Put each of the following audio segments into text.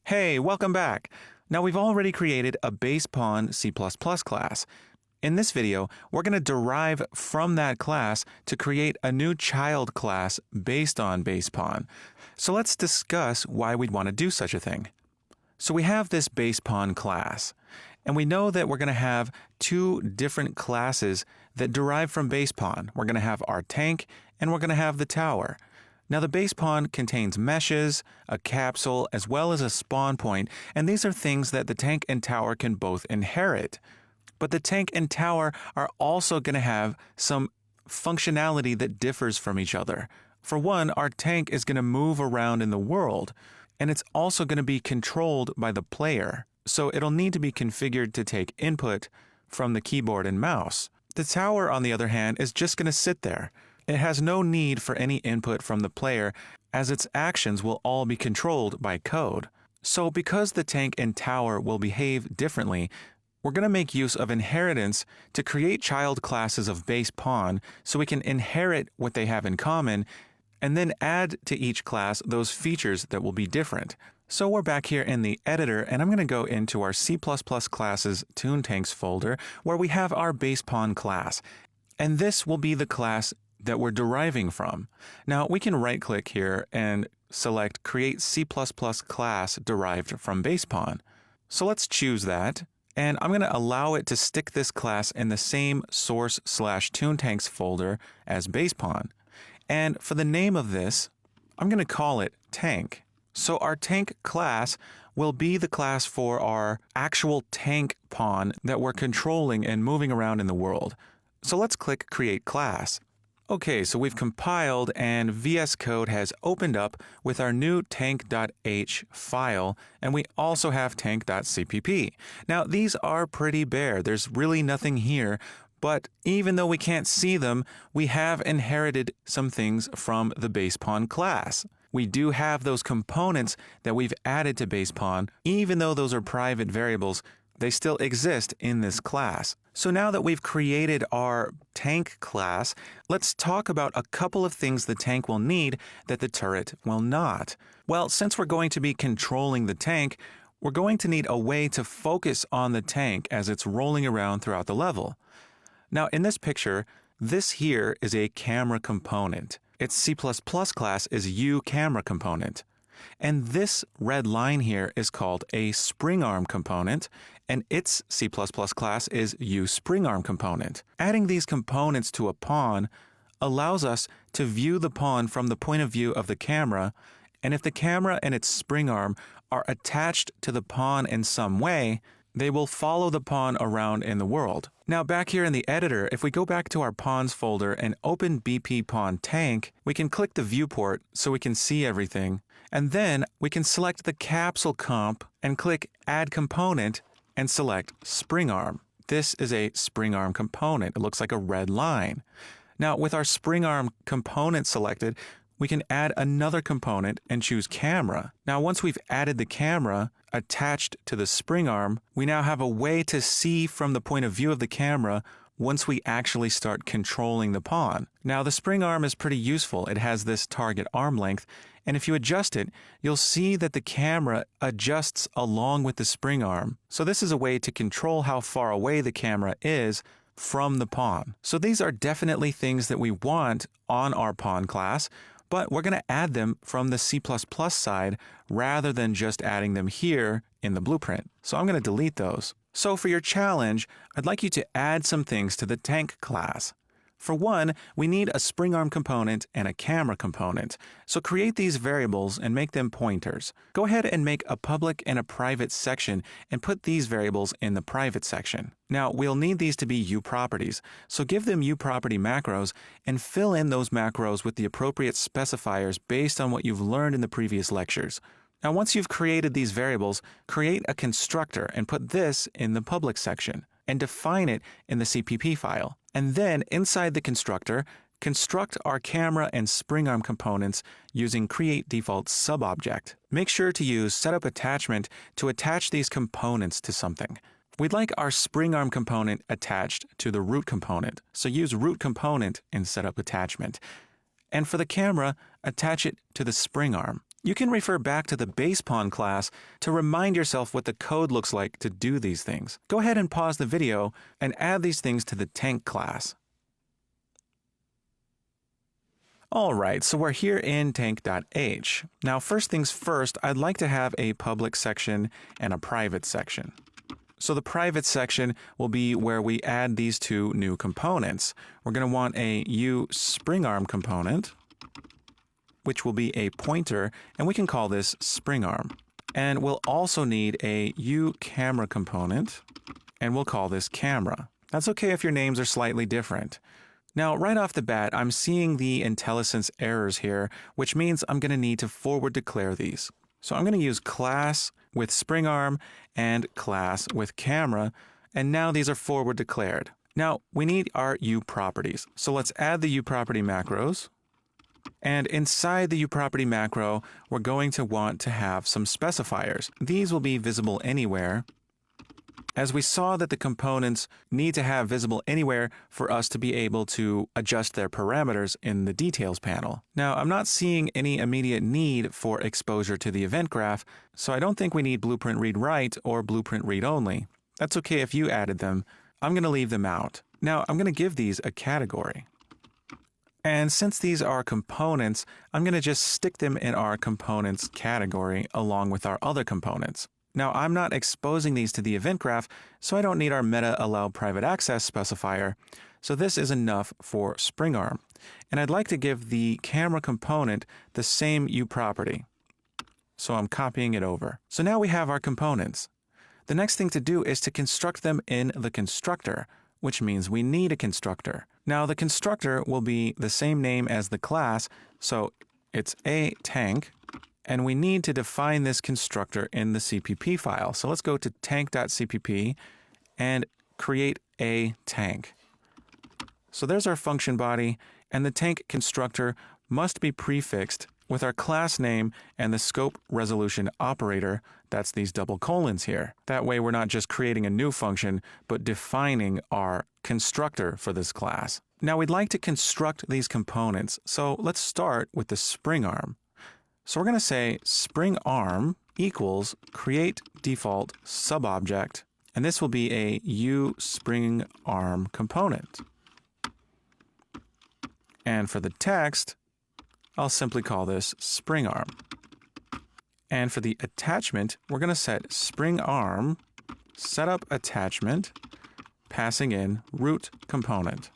Hey, welcome back. Now we've already created a base pawn C++ class. In this video, we're going to derive from that class to create a new child class based on base pawn. So let's discuss why we'd want to do such a thing. So we have this base pawn class, and we know that we're going to have two different classes that derive from base pawn. We're going to have our tank, and we're going to have the tower. Now the base pawn contains meshes, a capsule, as well as a spawn point, and these are things that the tank and tower can both inherit. But the tank and tower are also going to have some functionality that differs from each other. For one, our tank is going to move around in the world, and it's also going to be controlled by the player. So it'll need to be configured to take input from the keyboard and mouse. The tower, on the other hand, is just going to sit there. It has no need for any input from the player, as its actions will all be controlled by code. So because the tank and tower will behave differently, we're going to make use of inheritance to create child classes of base pawn so we can inherit what they have in common and then add to each class those features that will be different. So we're back here in the editor, and I'm going to go into our C++ classes toontanks folder where we have our base pawn class. And this will be the class that we're deriving from. Now we can right click here and select create C++ class derived from base pawn. So let's choose that. And I'm going to allow it to stick this class in the same source/toontanks folder as base pawn. And for the name of this, I'm going to call it tank. So our tank class will be the class for our actual tank pawn that we're controlling and moving around in the world. So let's click create class. Okay, so we've compiled and VS Code has opened up with our new tank.h file, and we also have tank.cpp. Now, these are pretty bare. There's really nothing here, but even though we can't see them, we have inherited some things from the base pawn class. We do have those components that we've added to base pawn. Even though those are private variables, they still exist in this class. So now that we've created our tank class, let's talk about a couple of things the tank will need that the turret will not. Well, since we're going to be controlling the tank, we're going to need a way to focus on the tank as it's rolling around throughout the level. Now, in this picture, this here is a camera component. Its C++ class is uCamera component. And this red line here is called a springarm component, and its C++ class is uSpringArm component. Adding these components to a pawn allows us to view the pawn from the point of view of the camera, and if the camera and its springarm are attached to the pawn in some way, they will follow the pawn around in the world. Now back here in the editor, if we go back to our pawns folder and open BP pawn tank, we can click the viewport so we can see everything. And then we can select the capsule comp and click add component and select springarm. This is a springarm component. It looks like a red line. Now with our springarm component selected, we can add another component and choose camera. Now once we've added the camera attached to the springarm, we now have a way to see from the point of view of the camera once we actually start controlling the pawn. Now the springarm is pretty useful. It has this target arm length, and if you adjust it, you'll see that the camera adjusts along with the springarm. So this is a way to control how far away the camera is from the pawn. So these are definitely things that we want on our pawn class, but we're going to add them from the C++ side rather than just adding them here in the blueprint. So I'm going to delete those. So for your challenge, I'd like you to add some things to the tank class. For one, we need a springarm component and a camera component. So create these variables and make them pointers. Go ahead and make a public and a private section and put these variables in the private section. Now, we'll need these to be uProperties. So give them uProperty macros and fill in those macros with the appropriate specifiers based on what you've learned in the previous lectures. Now, once you've created these variables, create a constructor and put this in the public section and define it in the CPP file. And then inside the constructor, construct our camera and springarm components using createDefault subobject. Make sure to use setupAttachment to attach these components to something. We'd like our springarm component attached to the root component, so use root component in setupAttachment. And for the camera, attach it to the springarm. You can refer back to the base pawn class to remind yourself what the code looks like to do these things. Go ahead and pause the video and add these things to the tank class. Alright, so we're here in tank.h. Now first things first, I'd like to have a public section and a private section. So the private section will be where we add these two new components. We're going to want a uSpringArm component, which will be a pointer, and we can call this SpringArm. And we'll also need a uCamera component, and we'll call this camera. That's okay if your names are slightly different. Now, right off the bat, I'm seeing the IntelliSense errors here, which means I'm going to need to forward declare these. So I'm going to use class with SpringArm and class with camera, and now these are forward declared. Now, we need our uProperties. So let's add the uProperty macros. And inside the uProperty macro, we're going to want to have some specifiers. These will be visible anywhere, as we saw that the components need to have visible anywhere for us to be able to adjust their parameters in the details panel. Now, I'm not seeing any immediate need for exposure to the event graph, so I don't think we need blueprint read write or blueprint read only. That's okay if you added them. I'm going to leave them out. Now, I'm going to give these a category. And since these are components, I'm going to just stick them in our components category along with our other components. Now, I'm not exposing these to the event graph, so I don't need our meta allow private access specifier. So this is enough for SpringArm. And I'd like to give the camera component the same uProperty. So I'm copying it over. So now we have our components. The next thing to do is to construct them in the constructor, which means we need a constructor. Now, the constructor will be the same name as the class, so it's a tank, and we need to define this constructor in the CPP file. So let's go to tank.cpp and create a tank. So there's our function body, and the tank constructor must be prefixed with our class name and the scope resolution operator. That's these double colons here. That way we're not just creating a new function, but defining our constructor for this class. Now we'd like to construct these components. So let's start with the SpringArm. So we're going to say SpringArm equals create default subobject, and this will be a uSpringArm component. And for the text, I'll simply call this SpringArm. And for the attachment, we're going to set SpringArm setup attachment, passing in root component.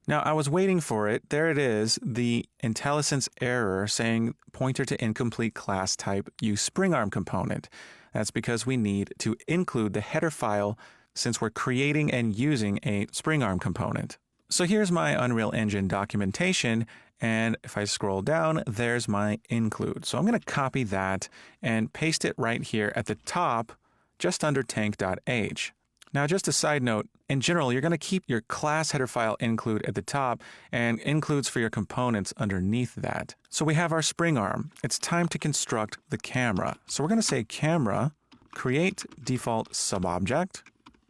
Now, I was waiting for it. There it is, the IntelliSense error saying pointer to incomplete class type uSpringArm component. That's because we need to include the header file since we're creating and using a SpringArm component. So here's my Unreal Engine documentation, and if I scroll down, there's my include. So I'm going to copy that and paste it right here at the top, just under tank.h. Now, just a side note, in general, you're going to keep your class header file include at the top and includes for your components underneath that. So we have our SpringArm. It's time to construct the camera. So we're going to say camera, create default subobject,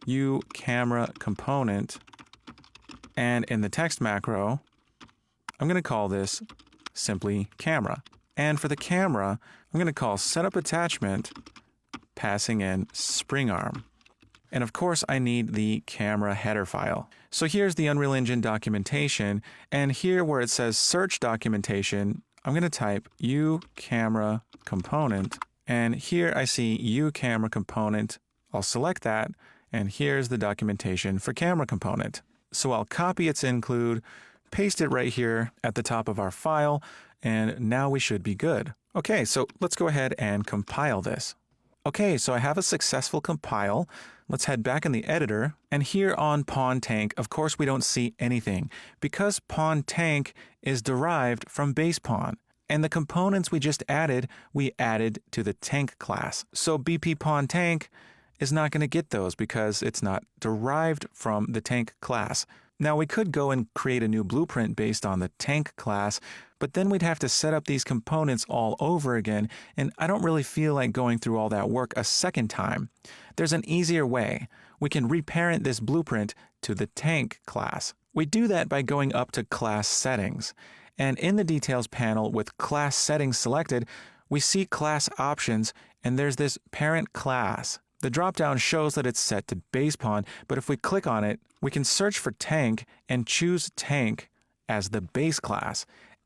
uCamera component, and in the text macro, I'm going to call this simply camera. And for the camera, I'm going to call setup attachment, passing in SpringArm. And of course, I need the camera header file. So here's the Unreal Engine documentation. And here where it says search documentation, I'm going to type uCamera component. And here I see uCamera component. I'll select that. And here's the documentation for camera component. So I'll copy its include, paste it right here at the top of our file, and now we should be good. Okay, so let's go ahead and compile this. Okay, so I have a successful compile. Let's head back in the editor, and here on pawn tank, of course we don't see anything because pawn tank is derived from base pawn. And the components we just added, we added to the tank class. So BP pawn tank is not going to get those because it's not derived from the tank class. Now we could go and create a new blueprint based on the tank class, but then we'd have to set up these components all over again, and I don't really feel like going through all that work a second time. There's an easier way. We can reparent this blueprint to the tank class. We do that by going up to class settings, And in the details panel with class settings selected, we see class options, and there's this parent class. The dropdown shows that it's set to base pawn, but if we click on it, we can search for tank and choose tank as the base class.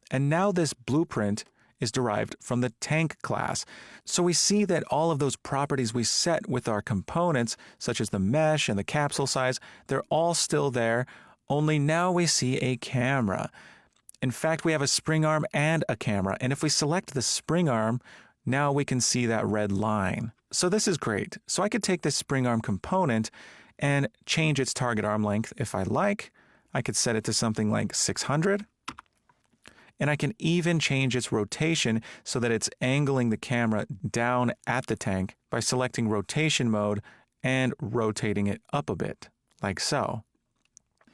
And now this blueprint is derived from the tank class. So we see that all of those properties we set with our components, such as the mesh and the capsule size, they're all still there, only now we see a camera. In fact, we have a spring arm and a camera, and if we select the spring arm, now we can see that red line. So this is great. So I could take this spring arm component and change its target arm length if I like. I could set it to something like 600. And I can even change its rotation so that it's angling the camera down at the tank by selecting rotation mode and rotating it up a bit, like so.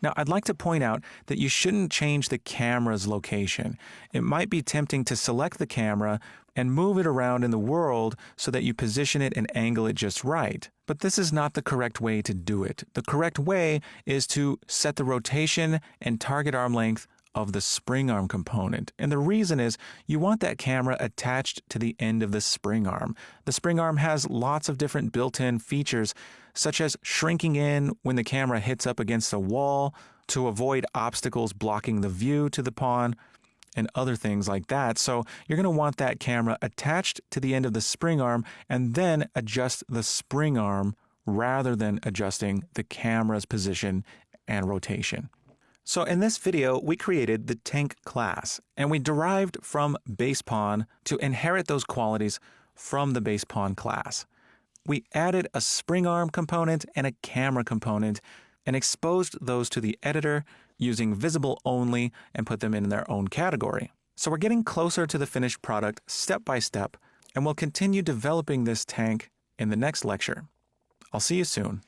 Now, I'd like to point out that you shouldn't change the camera's location. It might be tempting to select the camera and move it around in the world so that you position it and angle it just right. But this is not the correct way to do it. The correct way is to set the rotation and target arm length of the spring arm component. And the reason is you want that camera attached to the end of the spring arm. The spring arm has lots of different built-in features, such as shrinking in when the camera hits up against a wall to avoid obstacles blocking the view to the pawn, and other things like that. So you're going to want that camera attached to the end of the spring arm and then adjust the spring arm rather than adjusting the camera's position and rotation. So in this video, we created the tank class, and we derived from base pawn to inherit those qualities from the base pawn class. We added a spring arm component and a camera component and exposed those to the editor using visible only and put them in their own category. So we're getting closer to the finished product step by step, and we'll continue developing this tank in the next lecture. I'll see you soon.